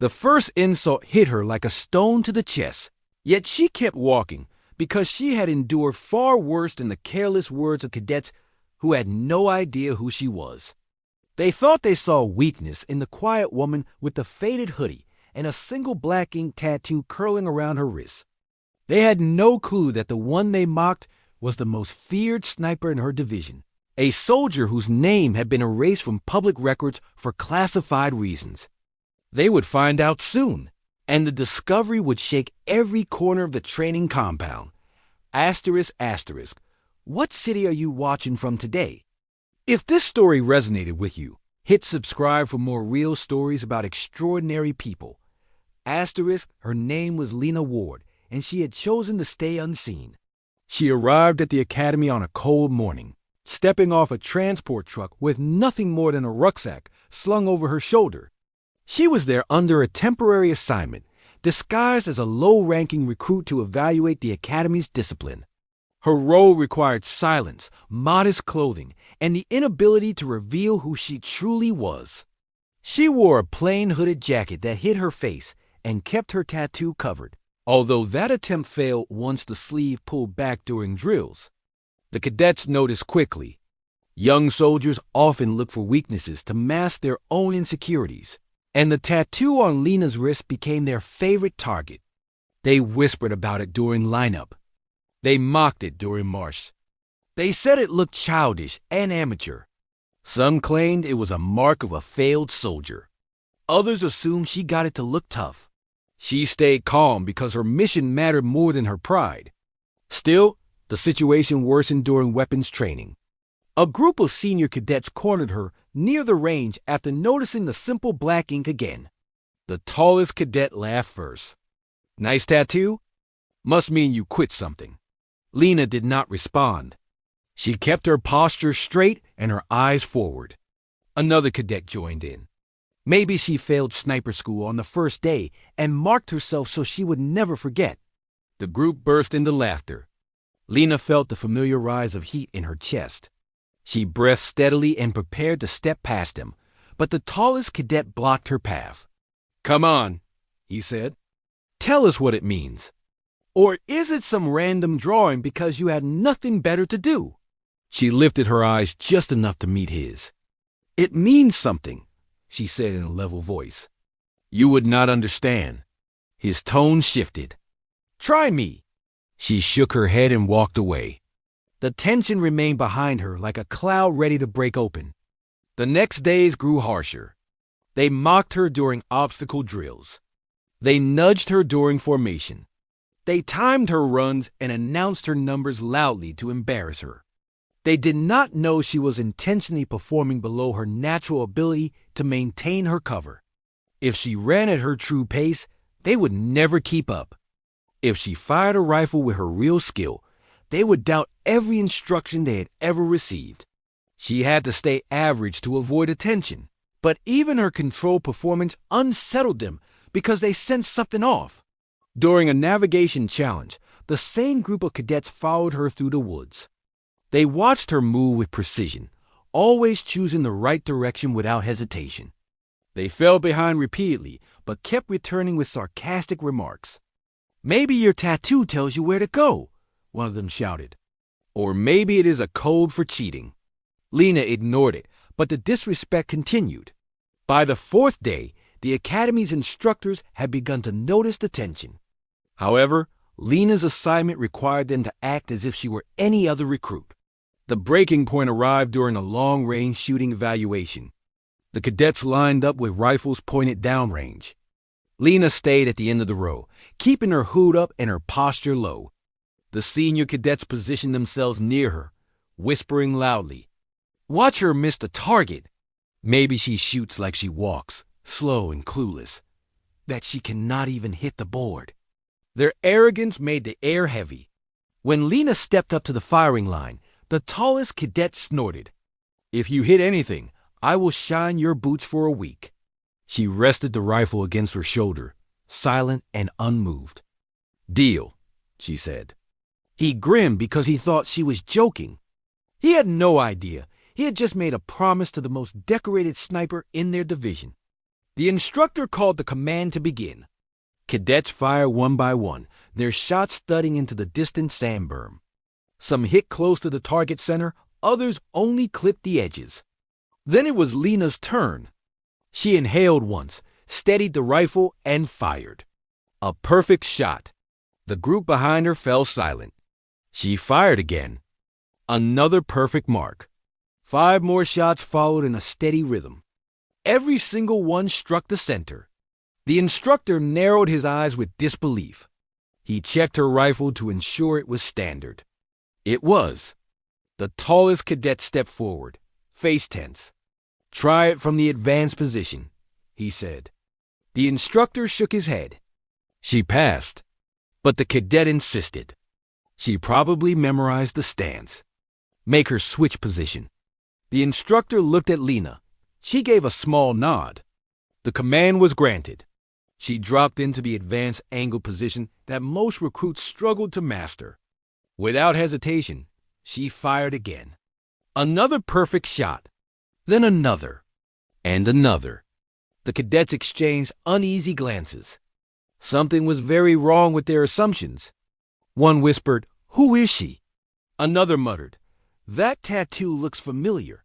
The first insult hit her like a stone to the chest, yet she kept walking because she had endured far worse than the careless words of cadets who had no idea who she was. They thought they saw weakness in the quiet woman with the faded hoodie and a single black ink tattoo curling around her wrist. They had no clue that the one they mocked was the most feared sniper in her division, a soldier whose name had been erased from public records for classified reasons. They would find out soon, and the discovery would shake every corner of the training compound. Asterisk, asterisk. What city are you watching from today? If this story resonated with you, hit subscribe for more real stories about extraordinary people. Asterisk, her name was Lena Ward, and she had chosen to stay unseen. She arrived at the academy on a cold morning, stepping off a transport truck with nothing more than a rucksack slung over her shoulder. She was there under a temporary assignment, disguised as a low-ranking recruit to evaluate the academy's discipline. Her role required silence, modest clothing, and the inability to reveal who she truly was. She wore a plain hooded jacket that hid her face and kept her tattoo covered, although that attempt failed once the sleeve pulled back during drills. The cadets noticed quickly. Young soldiers often look for weaknesses to mask their own insecurities, and the tattoo on Lena's wrist became their favorite target. They whispered about it during lineup. They mocked it during march. They said it looked childish and amateur. Some claimed it was a mark of a failed soldier. Others assumed she got it to look tough. She stayed calm because her mission mattered more than her pride. Still, the situation worsened during weapons training. A group of senior cadets cornered her near the range after noticing the simple black ink again. The tallest cadet laughed first. Nice tattoo? Must mean you quit something. Lena did not respond. She kept her posture straight and her eyes forward. Another cadet joined in. Maybe she failed sniper school on the first day and marked herself so she would never forget. The group burst into laughter. Lena felt the familiar rise of heat in her chest. She breathed steadily and prepared to step past him, but the tallest cadet blocked her path. "Come on," he said. "Tell us what it means. Or is it some random drawing because you had nothing better to do?" She lifted her eyes just enough to meet his. "It means something," she said in a level voice. "You would not understand." His tone shifted. "Try me." She shook her head and walked away. The tension remained behind her like a cloud ready to break open. The next days grew harsher. They mocked her during obstacle drills. They nudged her during formation. They timed her runs and announced her numbers loudly to embarrass her. They did not know she was intentionally performing below her natural ability to maintain her cover. If she ran at her true pace, they would never keep up. If she fired a rifle with her real skill, they would doubt every instruction they had ever received. She had to stay average to avoid attention, but even her controlled performance unsettled them because they sensed something off. During a navigation challenge, the same group of cadets followed her through the woods. They watched her move with precision, always choosing the right direction without hesitation. They fell behind repeatedly, but kept returning with sarcastic remarks. "Maybe your tattoo tells you where to go," one of them shouted. "Or maybe it is a code for cheating." Lena ignored it, but the disrespect continued. By the fourth day, the academy's instructors had begun to notice the tension. However, Lena's assignment required them to act as if she were any other recruit. The breaking point arrived during a long-range shooting evaluation. The cadets lined up with rifles pointed downrange. Lena stayed at the end of the row, keeping her hood up and her posture low. The senior cadets positioned themselves near her, whispering loudly, "Watch her miss the target. Maybe she shoots like she walks, slow and clueless. That she cannot even hit the board." Their arrogance made the air heavy. When Lena stepped up to the firing line, the tallest cadet snorted, "If you hit anything, I will shine your boots for a week." She rested the rifle against her shoulder, silent and unmoved. "Deal," she said. He grinned because he thought she was joking. He had no idea. He had just made a promise to the most decorated sniper in their division. The instructor called the command to begin. Cadets fired one by one, their shots thudding into the distant sand berm. Some hit close to the target center, others only clipped the edges. Then it was Lena's turn. She inhaled once, steadied the rifle, and fired. A perfect shot. The group behind her fell silent. She fired again. Another perfect mark. 5 more shots followed in a steady rhythm. Every single one struck the center. The instructor narrowed his eyes with disbelief. He checked her rifle to ensure it was standard. It was. The tallest cadet stepped forward, face tense. "Try it from the advanced position," he said. The instructor shook his head. She passed, but the cadet insisted. She probably memorized the stance. "Make her switch position." The instructor looked at Lena. She gave a small nod. The command was granted. She dropped into the advanced angle position that most recruits struggled to master. Without hesitation, she fired again. Another perfect shot. Then another. And another. The cadets exchanged uneasy glances. Something was very wrong with their assumptions. One whispered, "Who is she?" Another muttered, "That tattoo looks familiar."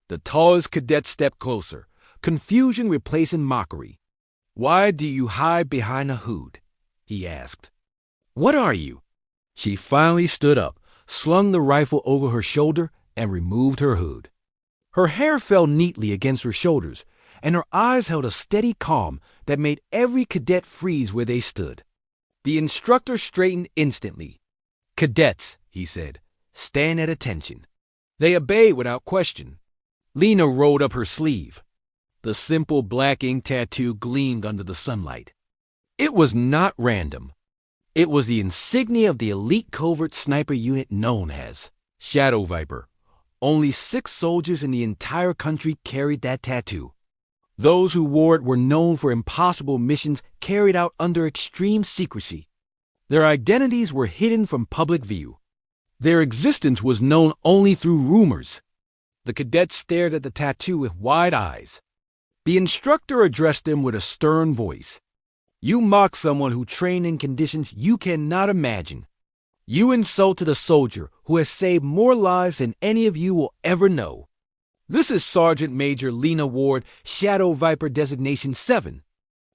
The tallest cadet stepped closer, confusion replacing mockery. "Why do you hide behind a hood?" he asked. "What are you?" She finally stood up, slung the rifle over her shoulder, and removed her hood. Her hair fell neatly against her shoulders, and her eyes held a steady calm that made every cadet freeze where they stood. The instructor straightened instantly. "Cadets," he said, "stand at attention." They obeyed without question. Lena rolled up her sleeve. The simple black ink tattoo gleamed under the sunlight. It was not random. It was the insignia of the elite covert sniper unit known as Shadow Viper. Only 6 soldiers in the entire country carried that tattoo. Those who wore it were known for impossible missions carried out under extreme secrecy. Their identities were hidden from public view. Their existence was known only through rumors. The cadets stared at the tattoo with wide eyes. The instructor addressed them with a stern voice. "You mock someone who trained in conditions you cannot imagine. You insulted a soldier who has saved more lives than any of you will ever know. This is Sergeant Major Lena Ward, Shadow Viper Designation 7.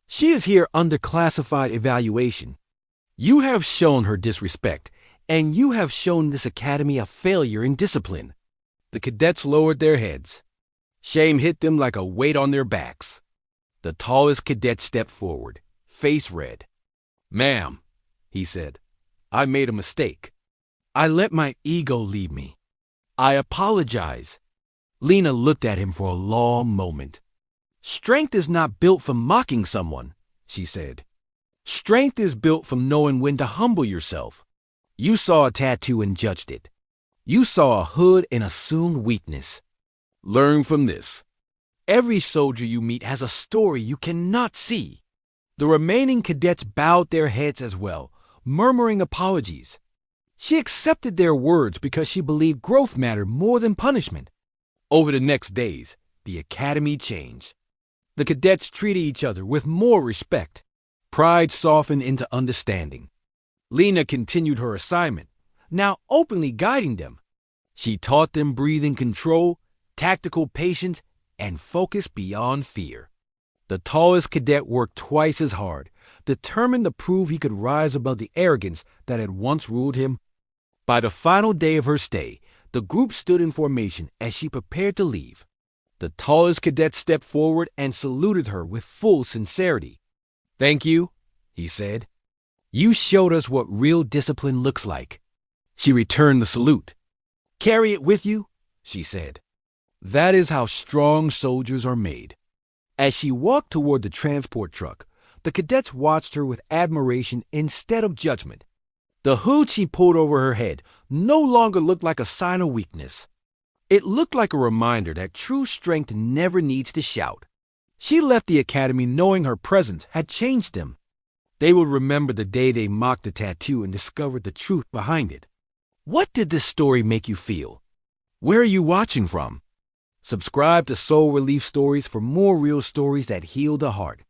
She is here under classified evaluation. You have shown her disrespect, and you have shown this academy a failure in discipline." The cadets lowered their heads. Shame hit them like a weight on their backs. The tallest cadet stepped forward, face red. "Ma'am," he said, "I made a mistake. I let my ego lead me. I apologize." Lena looked at him for a long moment. "Strength is not built from mocking someone," she said. "Strength is built from knowing when to humble yourself. You saw a tattoo and judged it. You saw a hood and assumed weakness. Learn from this. Every soldier you meet has a story you cannot see." The remaining cadets bowed their heads as well, murmuring apologies. She accepted their words because she believed growth mattered more than punishment. Over the next days, the academy changed. The cadets treated each other with more respect. Pride softened into understanding. Lena continued her assignment, now openly guiding them. She taught them breathing control, tactical patience, and focus beyond fear. The tallest cadet worked twice as hard, determined to prove he could rise above the arrogance that had once ruled him. By the final day of her stay, the group stood in formation as she prepared to leave. The tallest cadet stepped forward and saluted her with full sincerity. "Thank you," he said. "You showed us what real discipline looks like." She returned the salute. "Carry it with you," she said. That is how strong soldiers are made. As she walked toward the transport truck, the cadets watched her with admiration instead of judgment. The hood she pulled over her head no longer looked like a sign of weakness. It looked like a reminder that true strength never needs to shout. She left the academy knowing her presence had changed them. They would remember the day they mocked the tattoo and discovered the truth behind it. What did this story make you feel? Where are you watching from? Subscribe to Soul Relief Stories for more real stories that heal the heart.